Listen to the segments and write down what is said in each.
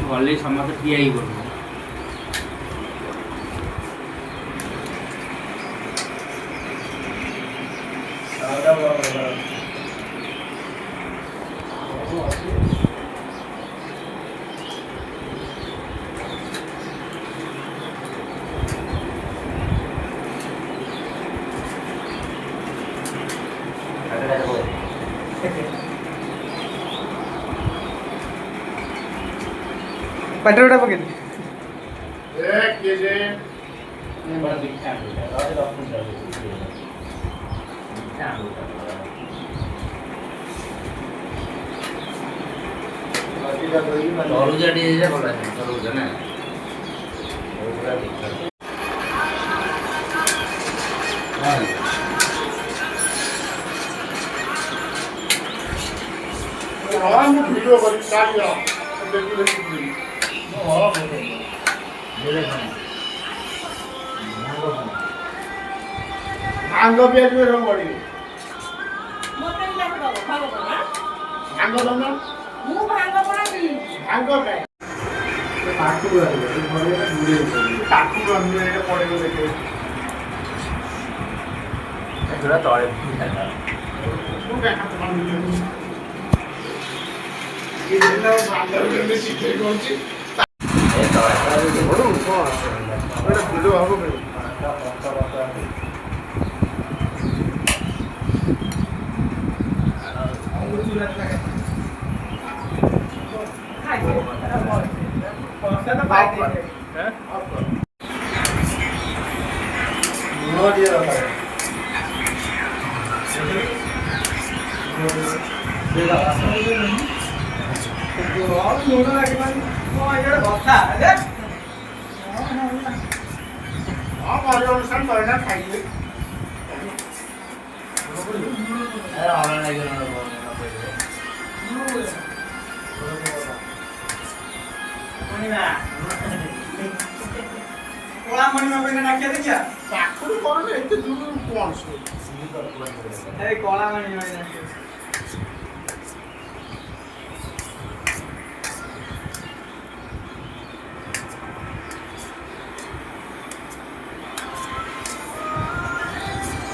गले समस्त ठिया ही करू पटोड़ा पकड़ एक ये जे बड़ा बिट्टा है राजे डॉक्टर कर बिट्टा तरुजा डिजे बोला है तरुजा ना वो पूरा बिट्टा हां हम वीडियो बन काटिया देखिए भांग पियाज में रंग पड़ी भांग दम मु भांग पड़ी भांग काय ताकू रहले घरे ना दूरे ताकू रहले एटा पड़े को देखे थोड़ा तोड़े तू क्या हाथ मान ले ये ना भांग में सीखे कोची ए तोड़े बड़ो कौन एटा वीडियो हबो के कोला मणि में बना क्या देखिया ताकू करने एते दूर कौन सो ए कोला मणि में ना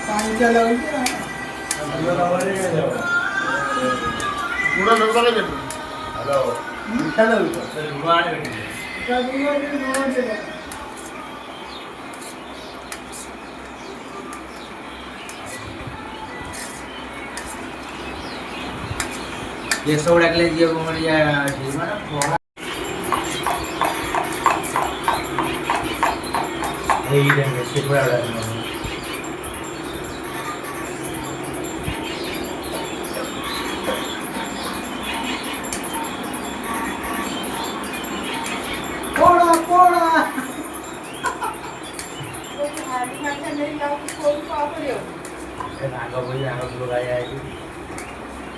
पानी चला उनके पूरा लोग लगे दे हेलो चलो रुवाने बैठे ये सोडा के लिए दिया को मर या जीवन थोड़ा हे ये देंगे शिकवा वाला कोड़ा कोड़ा कोई हाडी खाते नहीं लाओ कोई को करियो आगो बोली आगो लोग आया है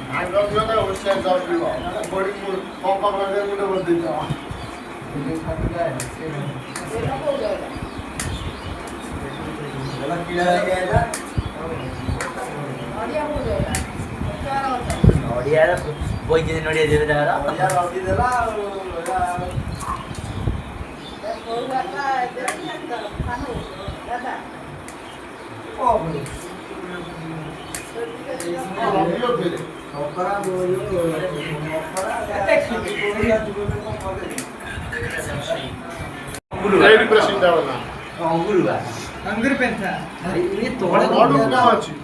भांग दियो ना उससे जाओ पियो बड़ी पापा कर दे मुझे बोल देता ये खाते है ये ना हो जाएगा गला कीड़ा लग गया था बढ़िया हो जाएगा क्या होता है नोडिया कोई दिन नोडिया दे दे रहा बढ़िया रवि देला कोई बात है देखिए अंदर खानो दादा ओ रवियो दे अपरा बोलो रेडी प्रसिद्ध वाला अंगूर बा अंगूर पेंथा ये तोड़े बड़ का अछि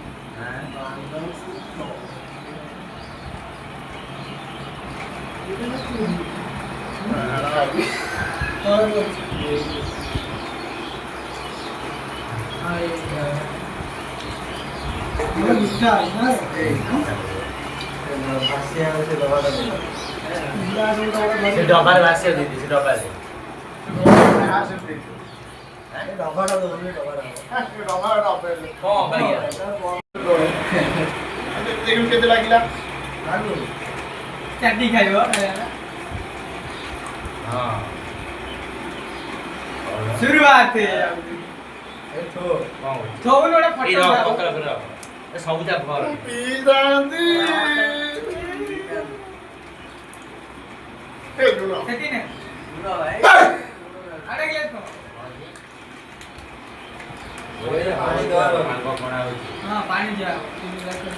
ये मिठा है ना से डबार वासे दे से डबार से डबाड़ा दो डबाड़ा हां भैया देखिन केते लागिला चटनी खाइबो हां शुरुआत है थो नोडा ए फटा पकड़ कर ए सबटा भर पीदांदी ସେଠି ନେ ଆଡ଼େ ଗଲେ ତ ଭାଙ୍ଗ ପଣା ହଉଛି ହଁ ପାଣି ଦିଆ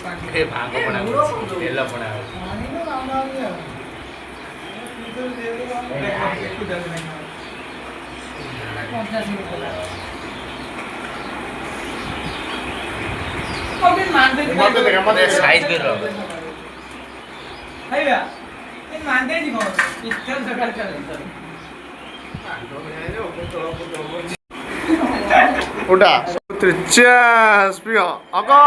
ପାଣି ଏ ଭାଙ୍ଗ ପଣା ହଉଛି ତେଲ ପଣା ହଉଛି ପାଣି ତ କାମ ଆଉନି ଆଉ ଏଠୁ ଦେଲେ ନାହିଁ 50 ମିନିଟ୍ कभी मानते साइज कर रहा भैया ये मानते नहीं कौन इतना सकाल चल ওটা চেস প্রিয় আগো